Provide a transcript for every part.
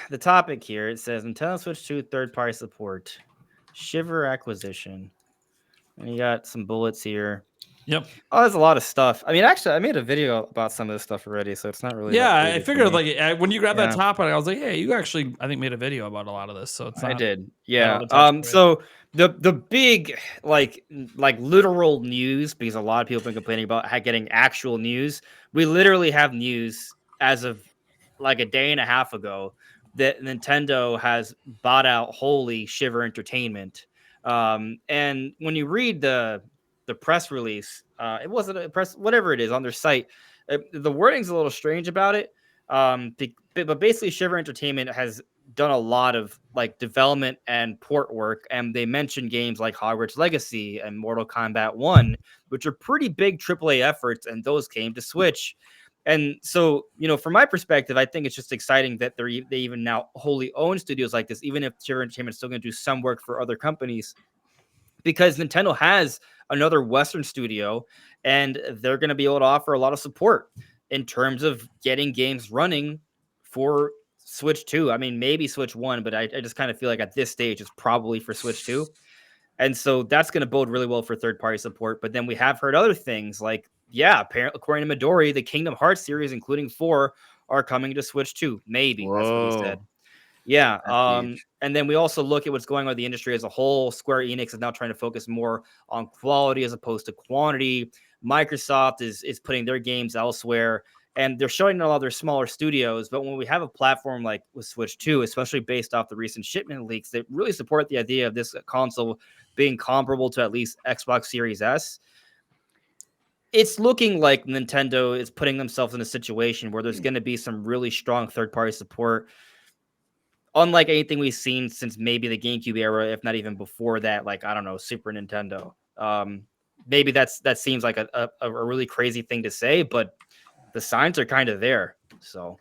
the topic here, it says Nintendo Switch 2 third-party support, Shiver acquisition. And you got some bullets here. Yep. Oh, there's a lot of stuff. I mean, actually, I made a video about some of this stuff already, so it's not really Yeah, that I crazy for figured me. like when you grabbed that topic, I was like, hey, you actually, I think, made a video about a lot of this, so it's not. I did, that yeah. hard to touch on. So the big like literal news, because a lot of people have been complaining about getting actual news. We literally have news as of like a day and a half ago that Nintendo has bought out wholly Shiver Entertainment. And when you read the press release, it wasn't a press, whatever it is on their site. The wording's a little strange about it. But basically, Shiver Entertainment has done a lot of like development and port work, and they mentioned games like Hogwarts Legacy and Mortal Kombat 1, which are pretty big AAA efforts, and those came to Switch. And so, from my perspective, I think it's just exciting that they even now wholly own studios like this, even if Shiver Entertainment is still going to do some work for other companies, because Nintendo has another Western studio, and they're going to be able to offer a lot of support in terms of getting games running for Switch 2. I mean, maybe Switch 1, but I just kind of feel like at this stage it's probably for Switch 2. And so that's going to bode really well for third-party support. But then we have heard other things like, apparently, according to Midori, the Kingdom Hearts series, including 4, are coming to Switch 2. Maybe. Whoa. That's what he said. Yeah. And then we also look at what's going on with the industry as a whole. Square Enix is now trying to focus more on quality as opposed to quantity. Microsoft is putting their games elsewhere, and they're showing a lot of their smaller studios. But when we have a platform like with Switch 2, especially based off the recent shipment leaks that really support the idea of this console being comparable to at least Xbox Series S, it's looking like Nintendo is putting themselves in a situation where there's going to be some really strong third-party support, unlike anything we've seen since maybe the GameCube era, if not even before that, like, I don't know, Super Nintendo. Maybe that seems like a really crazy thing to say, but the signs are kind of there. So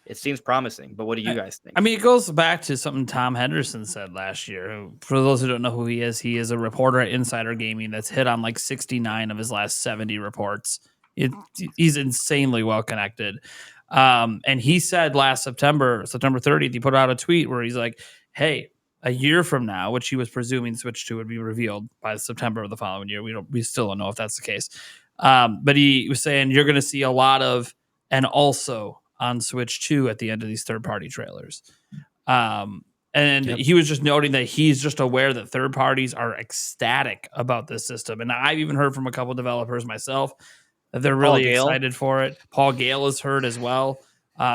it seems promising. But what do you guys think? I mean, it goes back to something Tom Henderson said last year. For those who don't know who he is a reporter at Insider Gaming that's hit on like 69 of his last 70 reports. He's insanely well connected. And he said last September 30th, he put out a tweet where he's like, hey, a year from now, which he was presuming Switch 2 would be revealed by September of the following year. We still don't know if that's the case. But he was saying you're going to see a lot of, and also on Switch 2 at the end of these third-party trailers. He was just noting that he's just aware that third parties are ecstatic about this system. And I've even heard from a couple developers myself that they're really excited for it. Paul Gale has heard as well.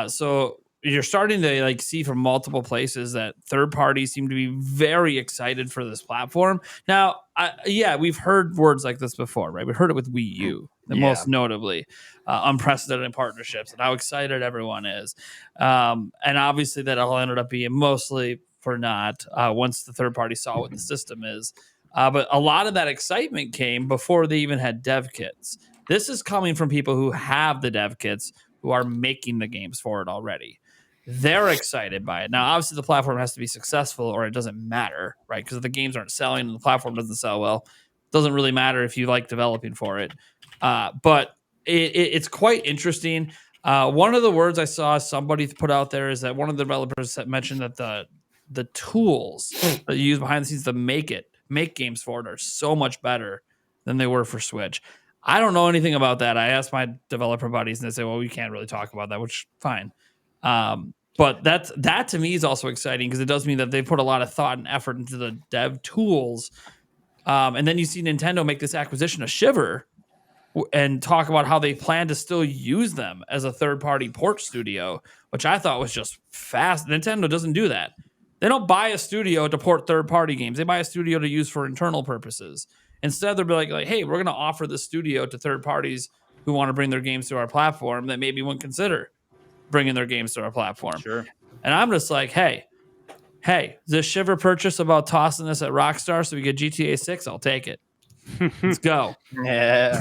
So you're starting to like see from multiple places that third parties seem to be very excited for this platform. Now, we've heard words like this before, right? We've heard it with Wii U, most notably, unprecedented partnerships and how excited everyone is. And obviously that all ended up being mostly for naught once the third party saw what the system is. But a lot of that excitement came before they even had dev kits. This is coming from people who have the dev kits, who are making the games for it already. They're excited by it. Now, obviously, the platform has to be successful or it doesn't matter, right? Because if the games aren't selling and the platform doesn't sell well, it doesn't really matter if you like developing for it. But it's quite interesting. One of the words I saw somebody put out there is that one of the developers mentioned that the tools that you use behind the scenes to make games for it are so much better than they were for Switch. I don't know anything about that. I asked my developer buddies and they say, well, we can't really talk about that, which fine. But that to me is also exciting because it does mean that they put a lot of thought and effort into the dev tools. And then you see Nintendo make this acquisition of Shiver and talk about how they plan to still use them as a third-party port studio, which I thought was just fast. Nintendo doesn't do that. They don't buy a studio to port third-party games. They buy a studio to use for internal purposes. Instead, they'll be like, hey, we're going to offer this studio to third parties who want to bring their games to our platform that maybe wouldn't consider bringing their games to our platform. Sure. And I'm just like, hey, this Shiver purchase about tossing this at Rockstar so we get GTA 6, I'll take it. Let's go. Yeah.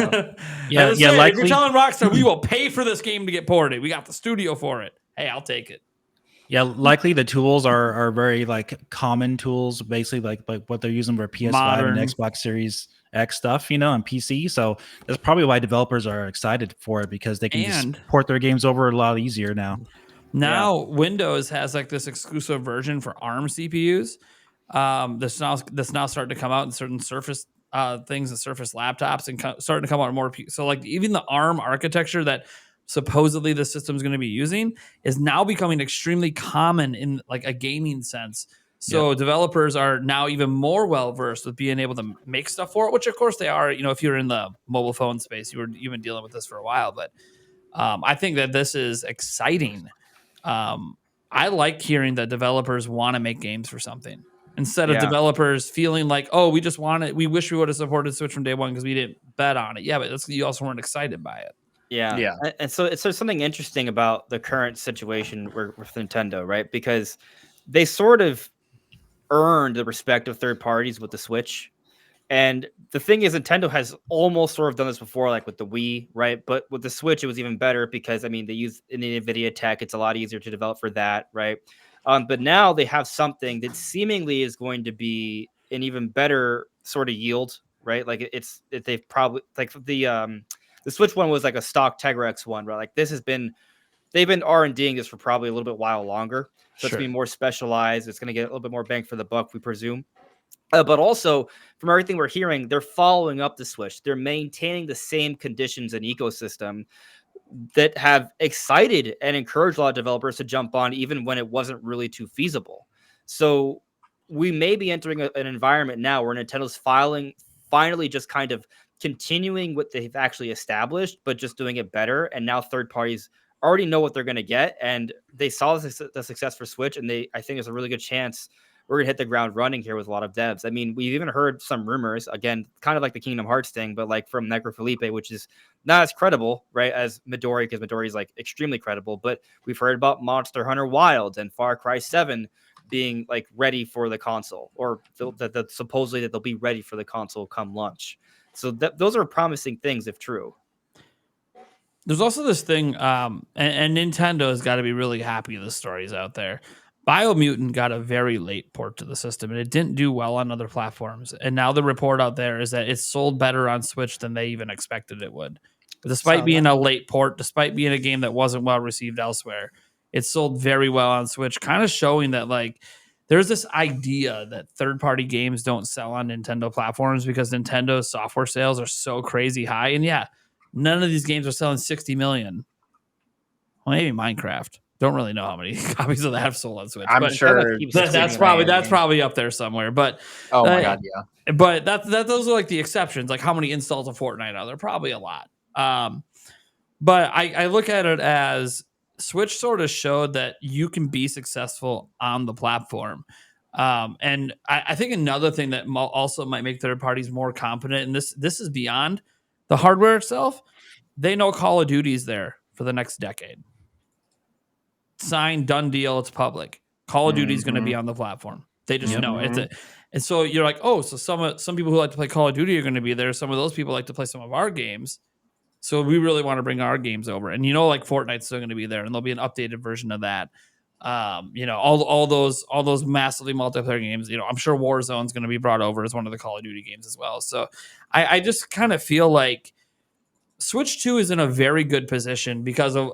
If you're telling Rockstar we will pay for this game to get ported, we got the studio for it. Hey, I'll take it. Yeah, likely the tools are very like common tools, basically like what they're using for PS5 Modern. And Xbox Series X stuff, on PC. So that's probably why developers are excited for it because they can just port their games over a lot easier now. Now Windows has like this exclusive version for ARM CPUs. That's now starting to come out in certain Surface things and Surface laptops, and starting to come out more. So like even the ARM architecture that supposedly the system is going to be using is now becoming extremely common in like a gaming sense. So developers are now even more well versed with being able to make stuff for it, which of course they are. You know, if you're in the mobile phone space, you've been dealing with this for a while. But I think that this is exciting. I like hearing that developers want to make games for something instead of developers feeling like, oh, we just want it. We wish we would have supported Switch from day one because we didn't bet on it. Yeah, but you also weren't excited by it. Yeah. And so it's there's something interesting about the current situation with Nintendo, right? Because they sort of earned the respect of third parties with the Switch. And the thing is, Nintendo has almost sort of done this before, like with the Wii, right? But with the Switch, it was even better because, I mean, they use the NVIDIA tech. It's a lot easier to develop for that, right? But now they have something that seemingly is going to be an even better sort of yield, right? Like they've probably like the Switch one was like a stock Tegra X one, right? Like they've been R&Ding this for probably a little bit while longer, so it's gonna be more specialized. It's gonna get a little bit more bang for the buck, we presume. But also, from everything we're hearing, they're following up the Switch. They're maintaining the same conditions and ecosystem that have excited and encouraged a lot of developers to jump on, even when it wasn't really too feasible. So we may be entering an environment now where Nintendo's finally just kind of continuing what they've actually established, but just doing it better. And now third parties already know what they're going to get, and they saw the success for Switch, and I think there's a really good chance we're going to hit the ground running here with a lot of devs. I mean, we've even heard some rumors, again, kind of like the Kingdom Hearts thing, but like from Necro Felipe, which is not as credible, right, as Midori, because Midori is like extremely credible. But we've heard about Monster Hunter Wilds and Far Cry 7 being like ready for the console, or that supposedly that they'll be ready for the console come launch. So those are promising things if true. There's also this thing, and Nintendo has got to be really happy the story's out there. Biomutant got a very late port to the system, and it didn't do well on other platforms. And now the report out there is that it's sold better on Switch than they even expected it would. Despite being a late port, despite being a game that wasn't well received elsewhere, it sold very well on Switch, kind of showing that like there's this idea that third-party games don't sell on Nintendo platforms because Nintendo's software sales are so crazy high. And yeah, none of these games are selling 60 million. Well, maybe Minecraft. Don't really know how many copies of that have sold on Switch. I'm sure that's probably up there somewhere. But oh my god, yeah. But those are like the exceptions. Like how many installs of Fortnite are there? Probably a lot. But I look at it as Switch sort of showed that you can be successful on the platform. And I think another thing that also might make third parties more competent, and this is beyond the hardware itself, they know Call of Duty's there for the next decade. Signed, done deal, it's public. Call of Duty is going to be on the platform. They just know it. And so you're like, oh, so some people who like to play Call of Duty are going to be there. Some of those people like to play some of our games. So we really want to bring our games over. And you know, like Fortnite's still going to be there, and there'll be an updated version of that. You know, all those massively multiplayer games. You know, I'm sure Warzone's going to be brought over as one of the Call of Duty games as well. So I just kind of feel like Switch 2 is in a very good position because of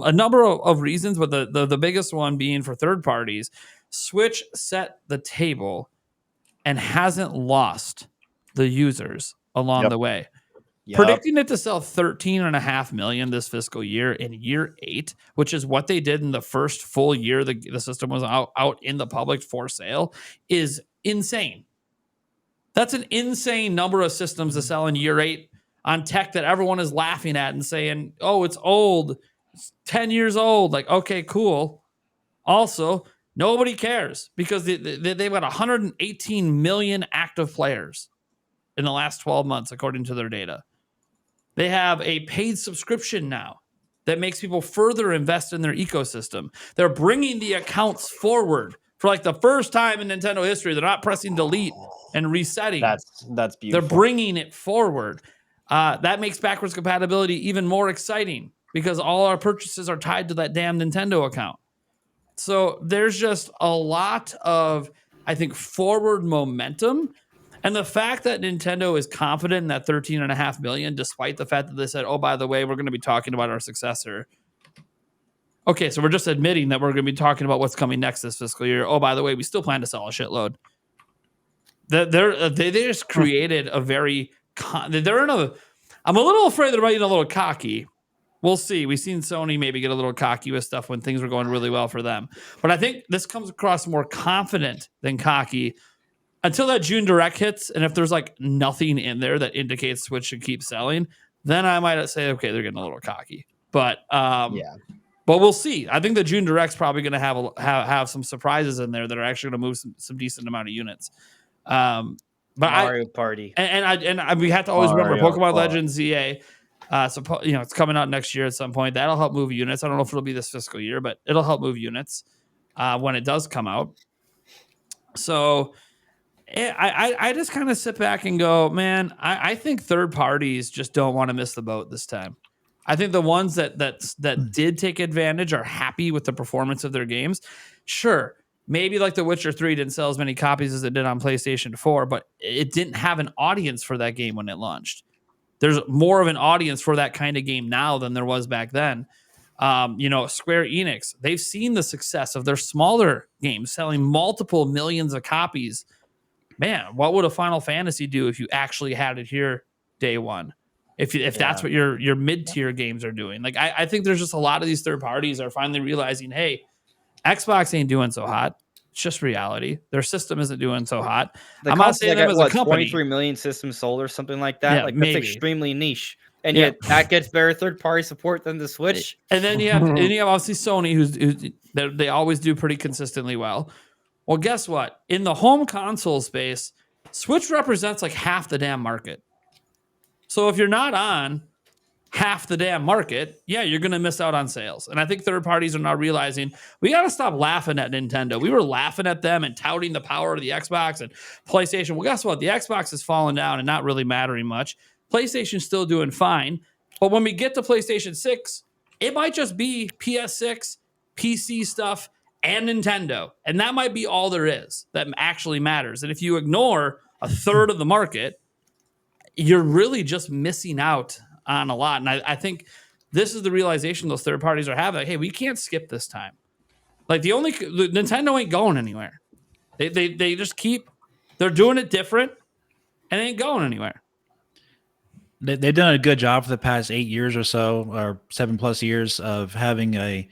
a number of reasons, but the biggest one being for third parties. Switch set the table and hasn't lost the users along the way. Predicting it to sell 13.5 million this fiscal year in year 8, which is what they did in the first full year the system was out in the public for sale, is insane. That's an insane number of systems to sell in year 8 on tech that everyone is laughing at and saying, oh, it's old. It's 10 years old. Like, okay, cool. Also, nobody cares because they've got 118 million active players in the last 12 months, according to their data. They have a paid subscription now that makes people further invest in their ecosystem. They're bringing the accounts forward for like the first time in Nintendo history. They're not pressing delete and resetting. That's beautiful. They're bringing it forward. That makes backwards compatibility even more exciting because all our purchases are tied to that damn Nintendo account. So there's just a lot of, I think, forward momentum. And the fact that Nintendo is confident in that 13.5 million, despite the fact that they said, oh, by the way, we're going to be talking about our successor. Okay, so we're just admitting that we're going to be talking about what's coming next this fiscal year. Oh, by the way, we still plan to sell a shitload. They just created a very they're in a. I'm a little afraid they're getting a little cocky. We'll see. We've seen Sony maybe get a little cocky with stuff when things were going really well for them. But I think this comes across more confident than cocky until that June Direct hits. And if there's like nothing in there that indicates Switch should keep selling, then I might say, okay, they're getting a little cocky. But but we'll see. I think the June Direct's probably going to have some surprises in there that are actually going to move some decent amount of units. But Mario Party, and we have to always remember Pokemon Legends ZA. So it's coming out next year at some point. That'll help move units. I don't know if it'll be this fiscal year, but it'll help move units when it does come out. So I just kind of sit back and go, man, I think third parties just don't want to miss the boat this time. I think the ones that did take advantage are happy with the performance of their games. Sure, maybe like The Witcher 3 didn't sell as many copies as it did on PlayStation 4, but it didn't have an audience for that game when it launched. There's more of an audience for that kind of game now than there was back then. Square Enix, they've seen the success of their smaller games selling multiple millions of copies. Man, what would a Final Fantasy do if you actually had it here day one? If that's what your mid-tier games are doing. Like I think there's just a lot of these third parties are finally realizing, hey, Xbox ain't doing so hot. It's just reality. Their system isn't doing so hot. I'm not saying them as a company. 23 million systems sold or something like that. Yeah, like maybe. That's extremely niche, and yet that gets better third-party support than the Switch. And then you have obviously Sony, who's they always do pretty consistently well. Well, guess what? In the home console space, Switch represents like half the damn market. So if you're not on half the damn market, you're going to miss out on sales. And I think third parties are now realizing we got to stop laughing at Nintendo. We were laughing at them and touting the power of the Xbox and PlayStation. Well, guess what? The Xbox has fallen down and not really mattering much. PlayStation's still doing fine. But when we get to PlayStation 6, it might just be PS6, PC stuff, and Nintendo. And that might be all there is that actually matters. And if you ignore a third of the market, you're really just missing out on a lot. And I think this is the realization those third parties are having. Like, hey, we can't skip this time. Like the Nintendo ain't going anywhere. They just they're doing it different and it ain't going anywhere. They've done a good job for the past 8 years or so, or 7+ years of having a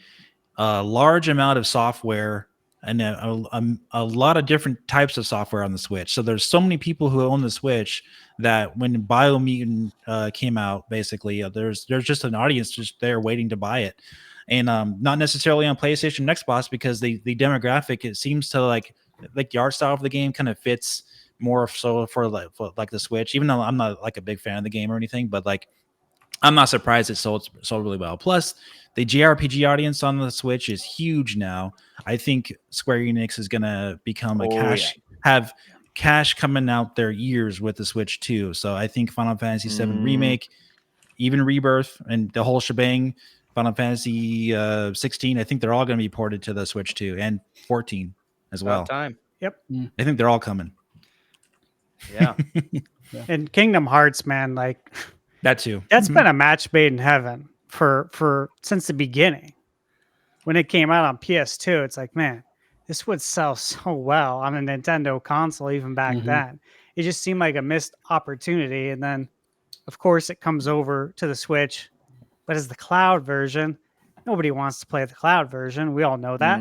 large amount of software and a lot of different types of software on the Switch. So there's so many people who own the Switch that when Biomutant came out, basically, there's just an audience just there waiting to buy it. And not necessarily on PlayStation and Xbox, because the demographic, it seems to like the art style of the game kind of fits more so for the Switch, even though I'm not like a big fan of the game or anything, but like I'm not surprised it sold really well. Plus, the JRPG audience on the Switch is huge now. I think Square Enix is going to become have cash coming out their ears with the Switch too. So I think Final Fantasy VII Remake, even Rebirth, and the whole shebang, Final Fantasy 16, I think they're all going to be ported to the Switch too, and 14 as well. About time. Yep. I think they're all coming. Yeah. And Kingdom Hearts, man, like that too. That's been a match made in heaven for since the beginning. When it came out on PS2, it's like, man, this would sell so well on a Nintendo console even back then. It just seemed like a missed opportunity. And then, of course, it comes over to the Switch. But as the cloud version, nobody wants to play the cloud version. We all know that.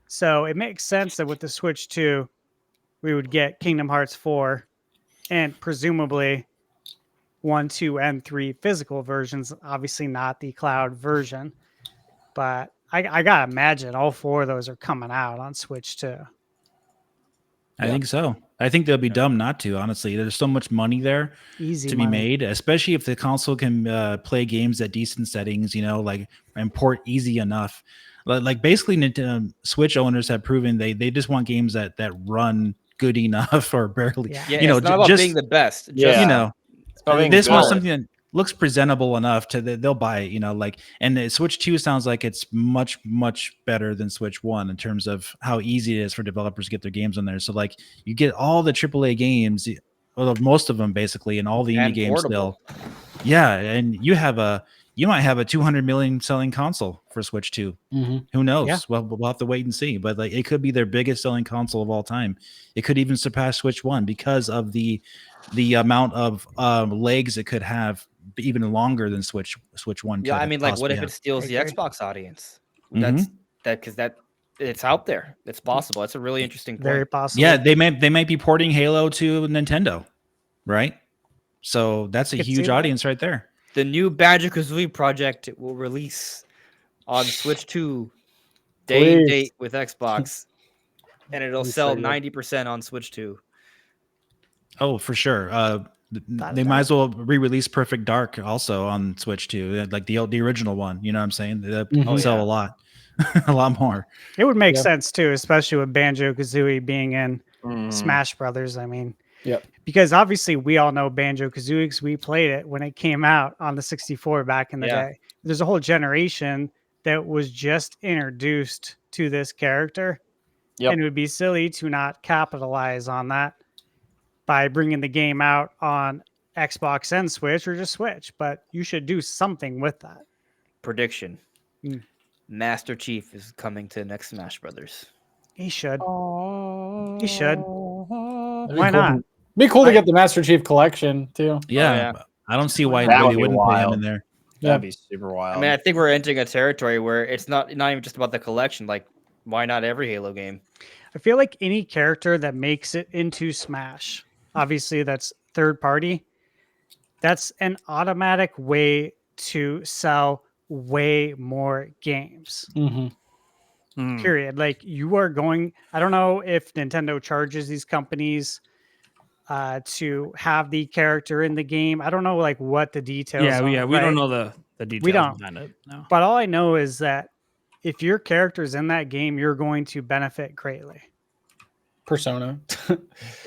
So it makes sense that with the Switch 2, we would get Kingdom Hearts 4 and presumably 1, 2, and 3 physical versions. Obviously not the cloud version. But I gotta imagine all 4 of those are coming out on Switch too. I think so. I think they'll be dumb not to, honestly. There's so much money there to be made, especially if the console can play games at decent settings, like and port easy enough. Like basically Nintendo Switch owners have proven they just want games that run good enough or barely. Yeah, it's not about being the best. This was something that looks presentable enough they'll buy it, and the Switch 2 sounds like it's much, much better than Switch 1 in terms of how easy it is for developers to get their games on there. So like you get all the AAA games, well, most of them basically, and all the indie games still. Yeah, and you have you might have a 200 million selling console for Switch 2. Who knows? Yeah. Well, we'll have to wait and see. But like, it could be their biggest selling console of all time. It could even surpass Switch 1 because of the amount of legs it could have, even longer than Switch 1. Yeah, I mean, like, what if have. it steals I the agree. Xbox audience? Mhm. Because it's out there. It's possible. It's a really interesting point. Very possible. Yeah, they might be porting Halo to Nintendo, right? So that's a Could huge see that. audience right there. The new Banjo-Kazooie project will release on Switch 2 day and Please. date with Xbox, and it'll Please sell say that. 90% on Switch 2. Oh, for sure. They might as well re-release Perfect Dark also on Switch 2, like the original one. You know what I'm saying? That Mhm. sell yeah. a lot, a lot more. It would make Yeah. sense too, especially with Banjo Kazooie being in Mm. Smash Brothers. I mean, Yep. because obviously we all know Banjo Kazooie because we played it when it came out on the 64 back in the Yeah. day. There's a whole generation that was just introduced to this character, Yep. and it would be silly to not capitalize on that by bringing the game out on Xbox and Switch or just Switch. But you should do something with that. Prediction: Mm. Master Chief is coming to next Smash Brothers. He should. He should. That'd Why be cool not? to- Be cool to I- get the Master Chief collection too. Yeah, yeah. I don't see why That they would be wouldn't put him wild. in there. That'd be super wild. I mean, I think we're entering a territory where it's not even just about the collection. Like, why not every Halo game? I feel like any character that makes it into Smash, obviously that's third party, that's an automatic way to sell way more games. Mm-hmm. Hmm. Period. Like you are going, I don't know if Nintendo charges these companies to have the character in the game. I don't know like what the details Yeah, are. yeah, we right? don't know the details don't. behind it. No. But all I know is that if your character's in that game, you're going to benefit greatly. Persona.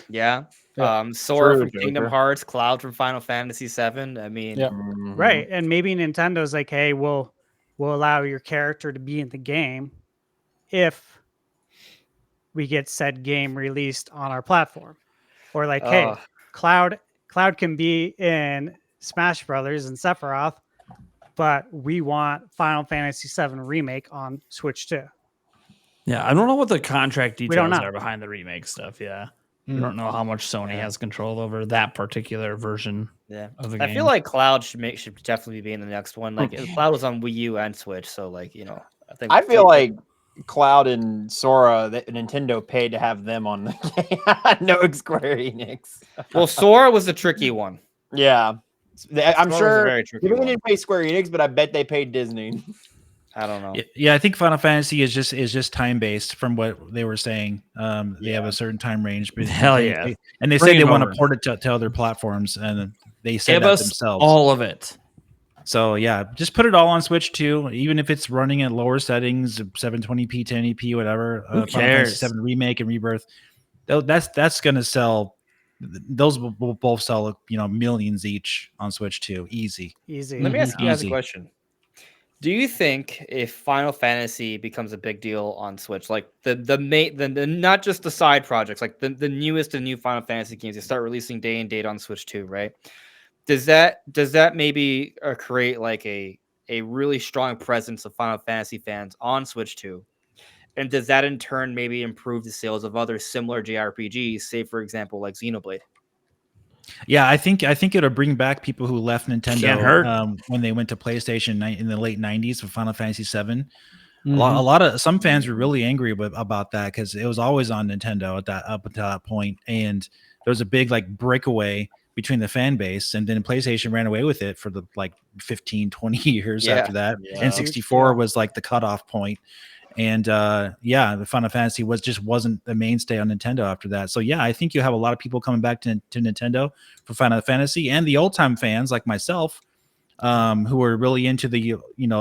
Yeah. Yeah. Sora True, from Kingdom Joker. Hearts, Cloud from Final Fantasy VII. I mean, Yeah. Mhm. Right. And maybe Nintendo's like, hey, we'll allow your character to be in the game if we get said game released on our platform. Or like, hey, Cloud can be in Smash Brothers and Sephiroth, but we want Final Fantasy VII Remake on Switch too. Yeah, I don't know what the contract We don't details know. are behind the remake stuff. Yeah. Mm. We don't know how much Sony Yeah. has control over that particular version yeah. of the I game. feel like Cloud should definitely be in the next one. Like Cloud was on Wii U and Switch, so like I feel like Cloud and Sora, that Nintendo paid to have them on the game. No Square Enix. well, Sora was a tricky one. Yeah. I'm Sora was a sure very tricky maybe they one. didn't pay Square Enix, but I bet they paid Disney. I don't know. Yeah, I think Final Fantasy is just time based from what they were saying. They have a certain time range. But Hell they- yeah. and they Bring say they it want over. to port it to other platforms, and they said Give that us themselves. all of it. So yeah, just put it all on Switch too, even if it's running at lower settings, 720p, 1080p, whatever. Who Final Fantasy cares? VII Remake and Rebirth, that's gonna sell. Those will both sell, millions each on Switch too, easy. Easy. Let me ask you guys a Easy. question. Do you think if Final Fantasy becomes a big deal on Switch, like the not just the side projects, like the newest and new Final Fantasy games, they start releasing day and date on Switch too, right? Does that maybe create like a really strong presence of Final Fantasy fans on Switch 2? And does that in turn maybe improve the sales of other similar JRPGs, say for example like Xenoblade? Yeah, I think it'll bring back people who left Can't Nintendo hurt. when they went to PlayStation in the late '90s with Final Fantasy VII. Mhm. A lot of some fans were really angry about that because it was always on Nintendo up until that point, and there was a big like breakaway between the fan base, and then PlayStation ran away with it for the like 15, 20 years Yeah. after that. Yeah. And 64 was like the cutoff point. And the Final Fantasy wasn't the mainstay on Nintendo after that. So yeah, I think you have a lot of people coming back to Nintendo for Final Fantasy, and the old time fans like myself, who were really into the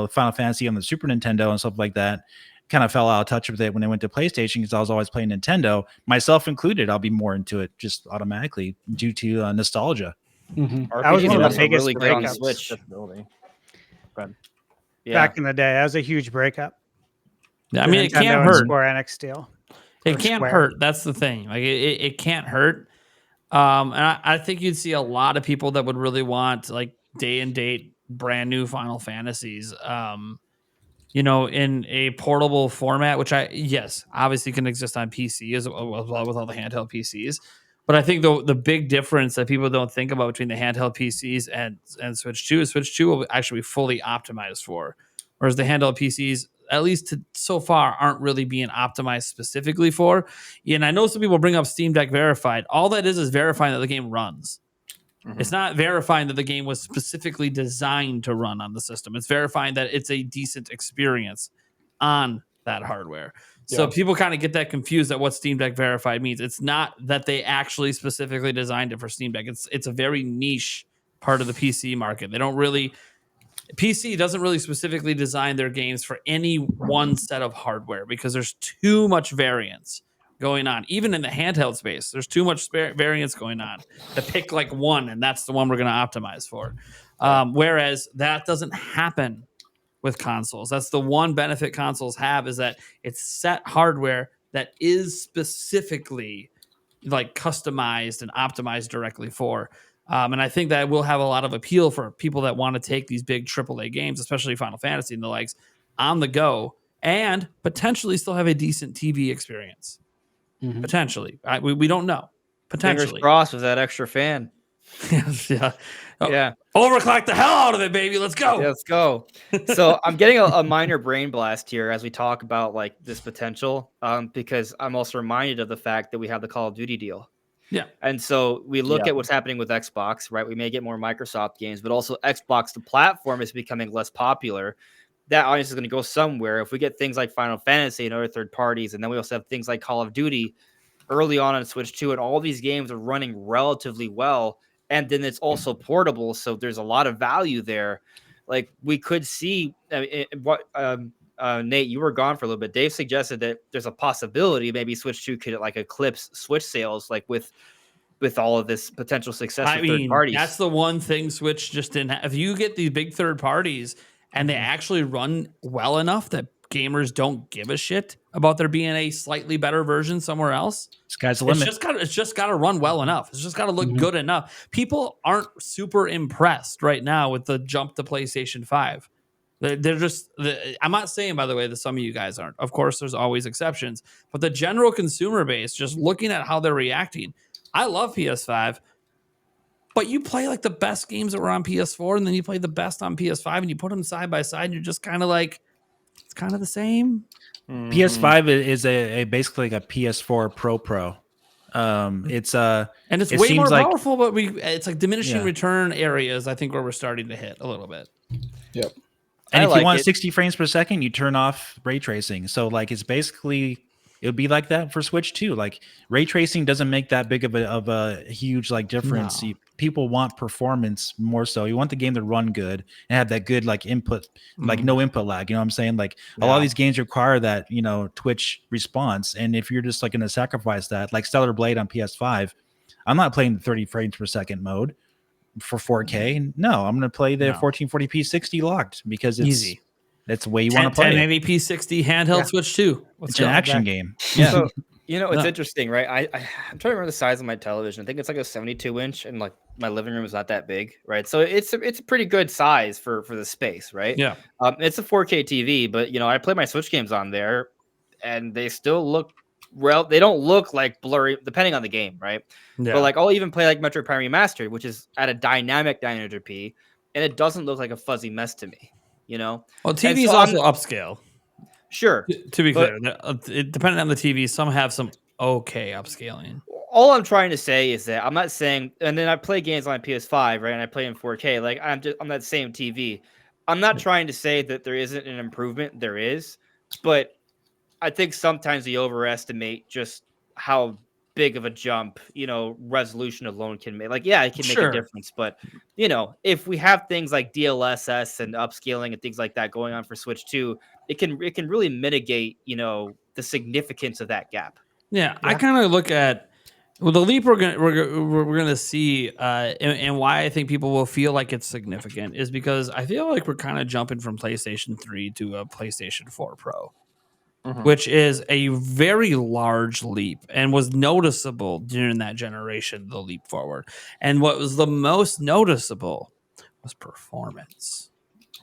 Final Fantasy on the Super Nintendo and stuff like that, kind of fell out of touch with it when they went to PlayStation because I was always playing Nintendo, myself included. I'll be more into it just automatically due to nostalgia. Mhm. That was RPGs one are of the also biggest really good on breakups. Switch. Yeah. Back in the day, that was a huge breakup. I The mean, it Nintendo can't and hurt. Square Enix deal. It or can't Square. hurt. That's the thing. Like it can't hurt. And I think you'd see a lot of people that would really want like day and date brand new Final Fantasies, you know, in a portable format, which obviously can exist on PC as well with all the handheld PCs. But I think the big difference that people don't think about between the handheld PCs and Switch 2 is Switch 2 will actually be fully optimized for, whereas the handheld PCs, at least so far, aren't really being optimized specifically for. And I know some people bring up Steam Deck Verified. All that is verifying that the game runs. It's not verifying that the game was specifically designed to run on the system. It's verifying that it's a decent experience on that hardware. So people kind of get that confused at what Steam Deck Verified means. It's not that they actually specifically designed it for Steam Deck. It's a very niche part of the PC market. PC doesn't really specifically design their games for any one set of hardware because there's too much variance going on. Even in the handheld space, there's too much variance going on to pick like one, and that's the one we're going to optimize for. Whereas that doesn't happen with consoles. That's the one benefit consoles have, is that it's set hardware that is specifically like customized and optimized directly for. And I think that will have a lot of appeal for people that want to take these big AAA games, especially Final Fantasy and the likes, on the go and potentially still have a decent TV experience. Potentially. We don't know. Potentially. Fingers crossed with that extra fan. Yeah. Yeah. Overclock the hell out of it, baby. Let's go. Yeah, let's go. So I'm getting a minor brain blast here as we talk about like this potential, because I'm also reminded of the fact that we have the Call of Duty deal. Yeah. And so we look at what's happening with Xbox, right? We may get more Microsoft games, but also Xbox, the platform, is becoming less popular. That audience is going to go somewhere. If we get things like Final Fantasy and other third parties, and then we also have things like Call of Duty early on Switch 2, and all these games are running relatively well. And then it's also portable, so there's a lot of value there. Like we could see Nate, you were gone for a little bit. Dave suggested that there's a possibility maybe Switch 2 could like eclipse Switch sales, like with all of this potential success with third parties. That's the one thing Switch just didn't have. If you get these big third parties and they actually run well enough that gamers don't give a shit about there being a slightly better version somewhere else, sky's the limit. It's just got to run well enough. It's just got to look good enough. People aren't super impressed right now with the jump to PlayStation 5. They're just, I'm not saying, by the way, that some of you guys aren't. Of course, there's always exceptions. But the general consumer base, just looking at how they're reacting, I love PS5. But you play like the best games that were on PS4, and then you play the best on PS5, and you put them side by side, and you're just kind of like, it's kind of the same. PS5 is a basically like a PS4 Pro. It's way more powerful, but it's like diminishing return areas, I think, where we're starting to hit a little bit. Yep. And if you want 60 frames per second, you turn off ray tracing. So like it's basically, it would be like that for Switch too. Like ray tracing doesn't make that big of a huge like difference. No. People want performance more so. You want the game to run good and have that good like input, like no input lag. You know what I'm saying? Like a lot of these games require that, you know, Twitch response. And if you're just like going to sacrifice that, like Stellar Blade on PS5, I'm not playing the 30 frames per second mode for 4K. No, I'm going to play the 1440p 60 locked because it's easy. That's the way you want to play 1080p 60 handheld Switch 2. It's an action game. Yeah. So, you know, it's interesting, right? I'm trying to remember the size of my television. I think it's like a 72-inch, and like my living room is not that big, right? So it's a pretty good size for the space, right? Yeah. It's a 4K TV, but you know, I play my Switch games on there, and they still look they don't look like blurry, depending on the game, right? Yeah. But like I'll even play like Metroid Prime Remastered, which is at a dynamic 900p, and it doesn't look like a fuzzy mess to me. You know, well, TV is also upscale. Sure. To be clear, depending on the TV, some have some okay upscaling. All I'm trying to say is that I'm not saying, and then I play games on PS5, right? And I play in 4K. Like I'm on that same TV. I'm not trying to say that there isn't an improvement. There is, but I think sometimes we overestimate just how big of a jump, you know, resolution alone can make. Like, yeah, it can make a difference, but you know, if we have things like DLSS and upscaling and things like that going on for Switch 2, it can really mitigate, you know, the significance of that gap. Yeah. I kind of look at the leap we're gonna see, and why I think people will feel like it's significant is because I feel like we're kind of jumping from PlayStation 3 to a PlayStation 4 Pro. Which is a very large leap and was noticeable during that generation, the leap forward. And what was the most noticeable was performance.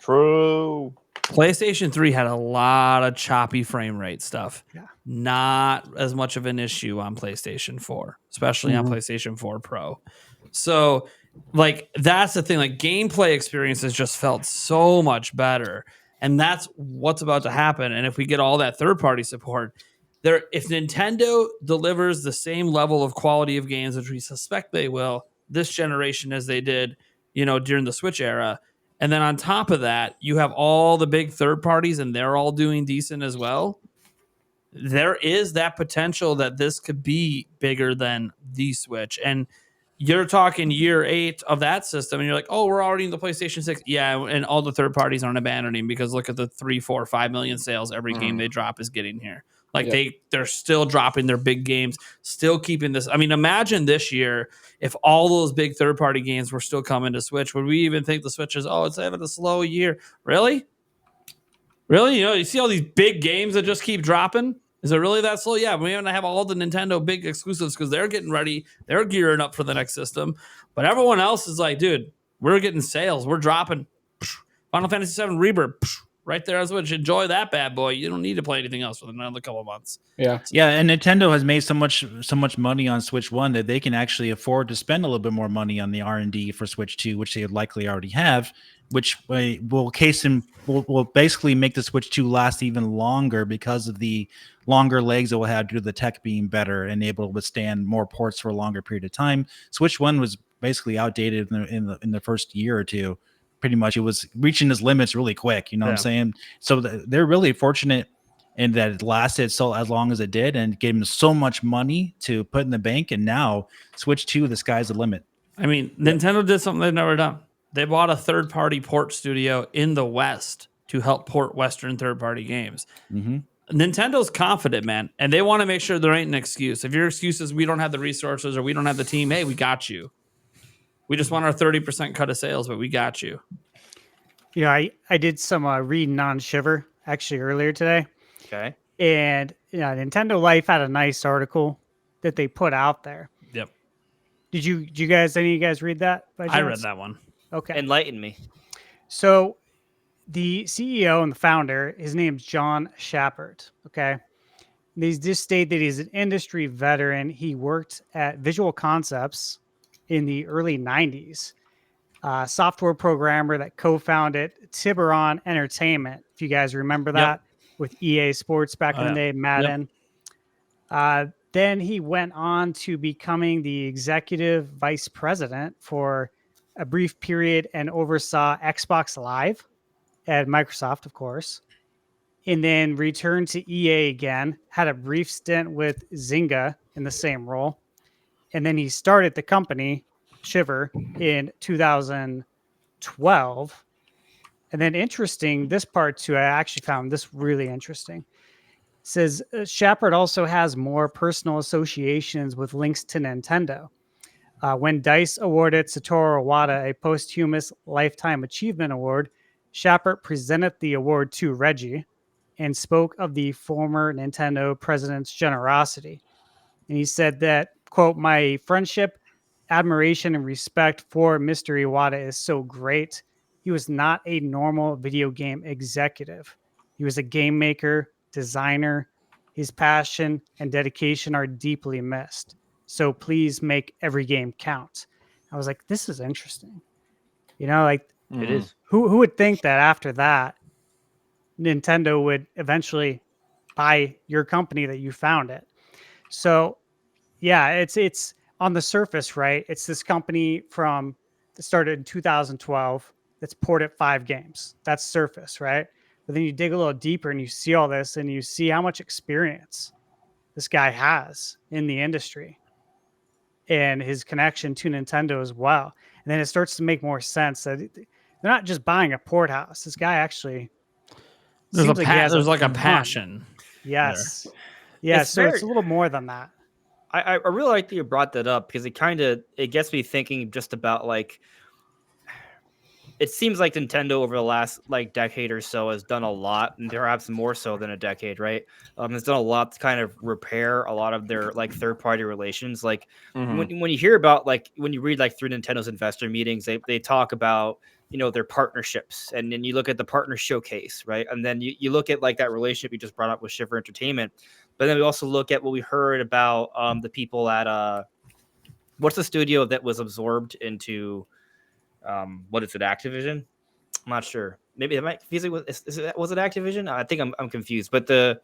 True. PlayStation 3 had a lot of choppy frame rate stuff. Yeah. Not as much of an issue on PlayStation 4, especially on PlayStation 4 Pro. So, like, that's the thing. Like, gameplay experiences just felt so much better. And that's what's about to happen. And if we get all that third-party support, if Nintendo delivers the same level of quality of games, which we suspect they will this generation as they did, during the Switch era, and then on top of that, you have all the big third parties and they're all doing decent as well, there is that potential that this could be bigger than the Switch. And you're talking year 8 of that system, and you're like, oh, we're already in the PlayStation 6. Yeah, and all the third parties aren't abandoning because look at the 3, 4, 5 million sales every game they drop is getting here. Like they're still dropping their big games, still keeping this. I mean, imagine this year if all those big third-party games were still coming to Switch. Would we even think the Switch is, it's having a slow year? Really? Really? You see all these big games that just keep dropping? Is it really that slow? Yeah, we're going to have all the Nintendo big exclusives because they're getting ready. They're gearing up for the next system. But everyone else is like, dude, we're getting sales. We're dropping. Final Fantasy VII Rebirth. Right there on Switch. Enjoy that bad boy. You don't need to play anything else for another couple of months. Yeah. Yeah, and Nintendo has made so much money on Switch 1 that they can actually afford to spend a little bit more money on the R&D for Switch 2, which they likely already have, which will basically make the Switch 2 last even longer because of the longer legs it will have due to the tech being better and able to withstand more ports for a longer period of time. Switch 1 was basically outdated in the first year or two. Pretty much, it was reaching its limits really quick. You know what I'm saying? So they're really fortunate in that it lasted so as long as it did and gave them so much money to put in the bank. And now Switch 2, the sky's the limit. I mean, Nintendo did something they've never done. They bought a third-party port studio in the West to help port Western third-party games. Nintendo's confident, man, and they want to make sure there ain't an excuse. If your excuse is we don't have the resources or we don't have the team, hey, we got you. We just want our 30% cut of sales, but we got you. Yeah, I did some reading on Shiver actually earlier today. Okay. And Nintendo Life had a nice article that they put out there. Yep. Did you guys, any of you guys read that? I read that one. Okay. Enlighten me. So the CEO and the founder, his name's John Shappert. Okay. He's just stated that he's an industry veteran. He worked at Visual Concepts in the early 90s. Software programmer that co-founded Shiver Entertainment, if you guys remember that, with EA Sports back in the day, Madden. Then he went on to becoming the executive vice president for a brief period and oversaw Xbox Live at Microsoft, of course, and then returned to EA again, had a brief stint with Zynga in the same role. And then he started the company, Shiver, in 2012. And then interesting, this part too, I actually found this really interesting. It says Shappert also has more personal associations with links to Nintendo. When DICE awarded Satoru Iwata a posthumous Lifetime Achievement Award, Shappert presented the award to Reggie and spoke of the former Nintendo president's generosity. And he said that, quote, my friendship, admiration, and respect for Mr. Iwata is so great. He was not a normal video game executive. He was a game maker, designer. His passion and dedication are deeply missed. So please make every game count. I was like, this is interesting. Like It is. Who would think that after that, Nintendo would eventually buy your company that you founded? So yeah, it's on the surface, right? It's this company that started in 2012 that's ported 5 games. That's surface, right? But then you dig a little deeper and you see all this and you see how much experience this guy has in the industry and his connection to Nintendo as well. And then it starts to make more sense that they're not just buying a port house. This guy actually There's seems like he has a ton. passion. Yes. Yeah, It's so it's a little more than that. I really like that you brought that up because it gets me thinking just about like it seems like Nintendo over the last like decade or so has done a lot, and perhaps more so than a decade, right? Has done a lot to kind of repair a lot of their like third party relations. Like when you hear about like when you read like through Nintendo's investor meetings, they talk about their partnerships, and then you look at the partner showcase, right? And then you look at like that relationship you just brought up with Shiver Entertainment, but then we also look at what we heard about the people at what's the studio that was absorbed into what is it, Activision? I'm not sure. Maybe am I confusing with was it Activision? I think I'm confused. But the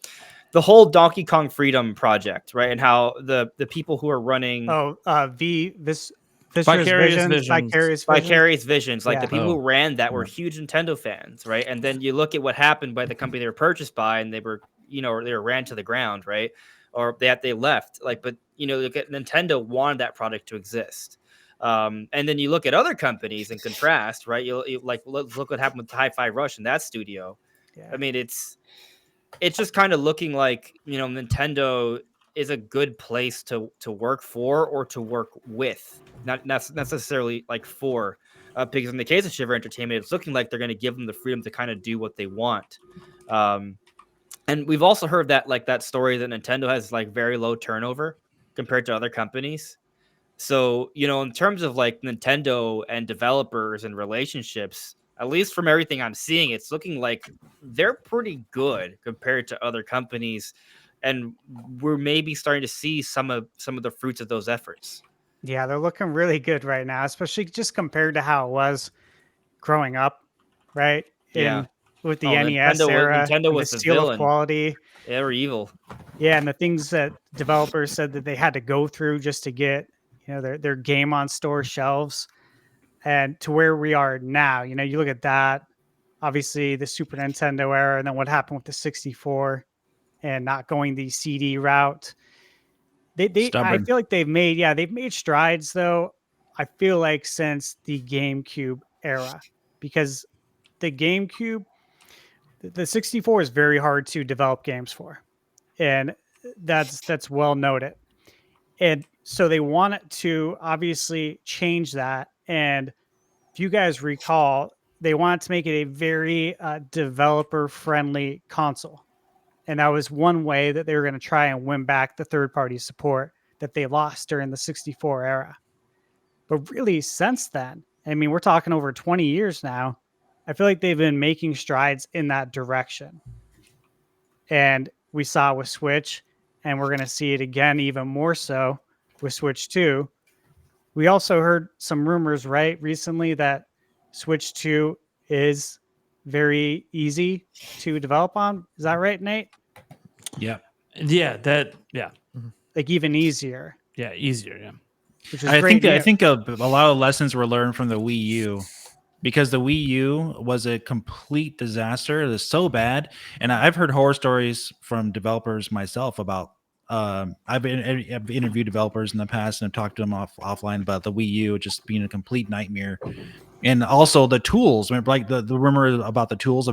whole Donkey Kong Freedom project, right? And how the people who are running Vicarious Visions. Vicarious Visions, like Yeah. the people who ran that were huge Nintendo fans, right? And then you look at what happened by the company they were purchased by, and they were, they were ran to the ground, right? Or they left. Like, but look at Nintendo wanted that product to exist. And then you look at other companies and contrast, right? You like look what happened with Hi-Fi Rush in that studio. Yeah. I mean, it's just kind of looking like Nintendo is a good place to work for or to work with, not necessarily like for. Because in the case of Shiver Entertainment, it's looking like they're going to give them the freedom to kind of do what they want. And we've also heard that story that Nintendo has like very low turnover compared to other companies. So, in terms of like Nintendo and developers and relationships, at least from everything I'm seeing, it's looking like they're pretty good compared to other companies. And we're maybe starting to see some of the fruits of those efforts. Yeah, they're looking really good right now, especially just compared to how it was growing up, right? Yeah. With the NES Nintendo era, Nintendo and the was the seal of villain. quality. They were evil. Yeah, and the things that developers said that they had to go through just to get, their game on store shelves, and to where we are now. You look at that, obviously the Super Nintendo era, and then what happened with the 64 and not going the CD route. I Stubborn. feel like they've made strides though. I feel like since the GameCube era, because the GameCube, the 64 is very hard to develop games for, and that's well noted. And so they wanted to obviously change that. And if you guys recall, they wanted to make it a very developer friendly console. And that was one way that they were going to try and win back the third party support that they lost during the 64 era. But really, since then, I mean, we're talking over 20 years now. I feel like they've been making strides in that direction. And we saw with Switch, and we're going to see it again even more so with Switch 2. We also heard some rumors, right, recently that Switch 2 is very easy to develop on. Is that right, Nate? Yep. Yeah. Like even easier. Yeah, easier, yeah. Which is I great. think a lot of lessons were learned from the Wii U, because the Wii U was a complete disaster. It was so bad, and I've heard horror stories from developers myself about. I've interviewed developers in the past and I've talked to them offline about the Wii U just being a complete nightmare, and also the tools. Remember, like the rumor about the tools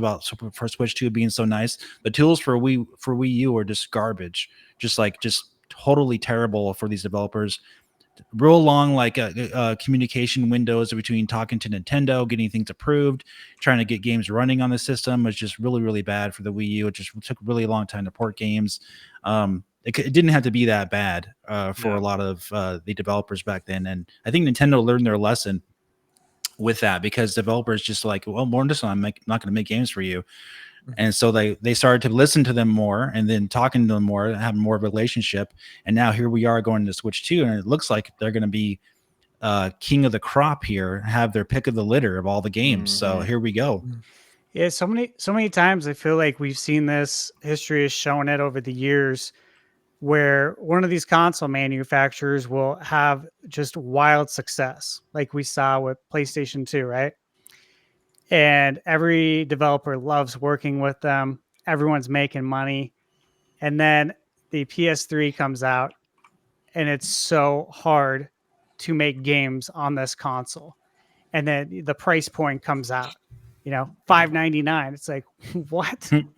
for Switch 2 being so nice. The tools for Wii U are just garbage, just totally terrible for these developers. Real long communication windows between talking to Nintendo, getting things approved, trying to get games running on the system was just really, really bad for the Wii U. It just took a really long time to port games. It didn't have to be that bad for a lot of the developers back then. And I think Nintendo learned their lesson with that, because developers just like, well, more than this, I'm not going to make games for you. And so they started to listen to them more, and then talking to them more, having more of a relationship. And now here we are going to Switch 2, and it looks like they're going to be king of the crop here, have their pick of the litter of all the games. So here we go. Yeah, so many times I feel like we've seen this. History has shown it over the years, where one of these console manufacturers will have just wild success, like we saw with PlayStation 2, right? And every developer loves working with them. Everyone's making money. And then the PS3 comes out, and it's so hard to make games on this console. And then the price point comes out, $5.99. It's like, what? And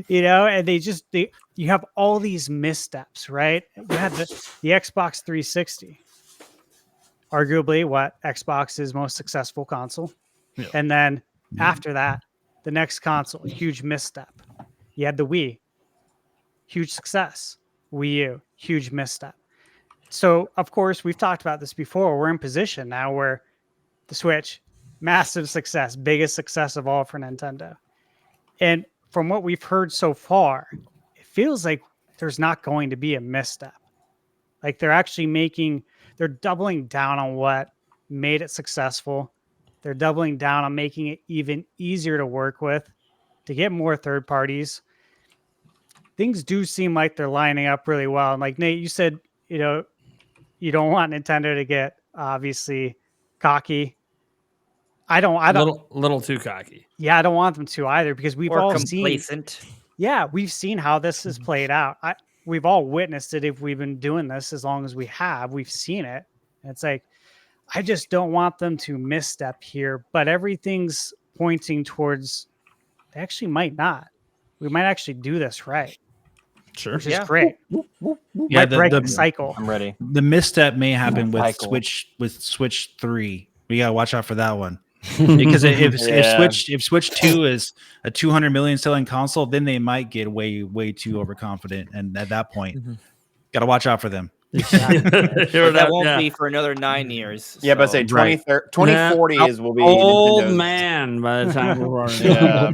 you have all these missteps, right? You had the Xbox 360, arguably what Xbox's most successful console. Yeah. And then after that, the next console, huge misstep. You had the Wii, huge success. Wii U, huge misstep. So, of course, we've talked about this before. We're in position now where the Switch, massive success, biggest success of all for Nintendo. And from what we've heard so far, it feels like there's not going to be a misstep. Like they're doubling down on what made it successful. They're doubling down on making it even easier to work with, to get more third parties. Things do seem like they're lining up really well. And like Nate, you said, you don't want Nintendo to get obviously cocky. I don't little too cocky. Yeah, I don't want them to either, because we've all complacent. seen. Yeah, we've seen how this has played out. We've all witnessed it. If we've been doing this as long as we have, we've seen it. And it's like, I just don't want them to misstep here. But everything's pointing towards they actually might not. We might actually do this right. Sure. Which is great. Yeah, break the cycle. I'm ready. The misstep may happen with Cycle. Switch 3. We gotta watch out for that one. Because if Switch 2 is a 200 million selling console, then they might get way too overconfident, and at that point, gotta watch out for them. That won't be for another 9 years. Yeah, but say 2040 will be old Nintendo's. man by the time we're running. Yeah.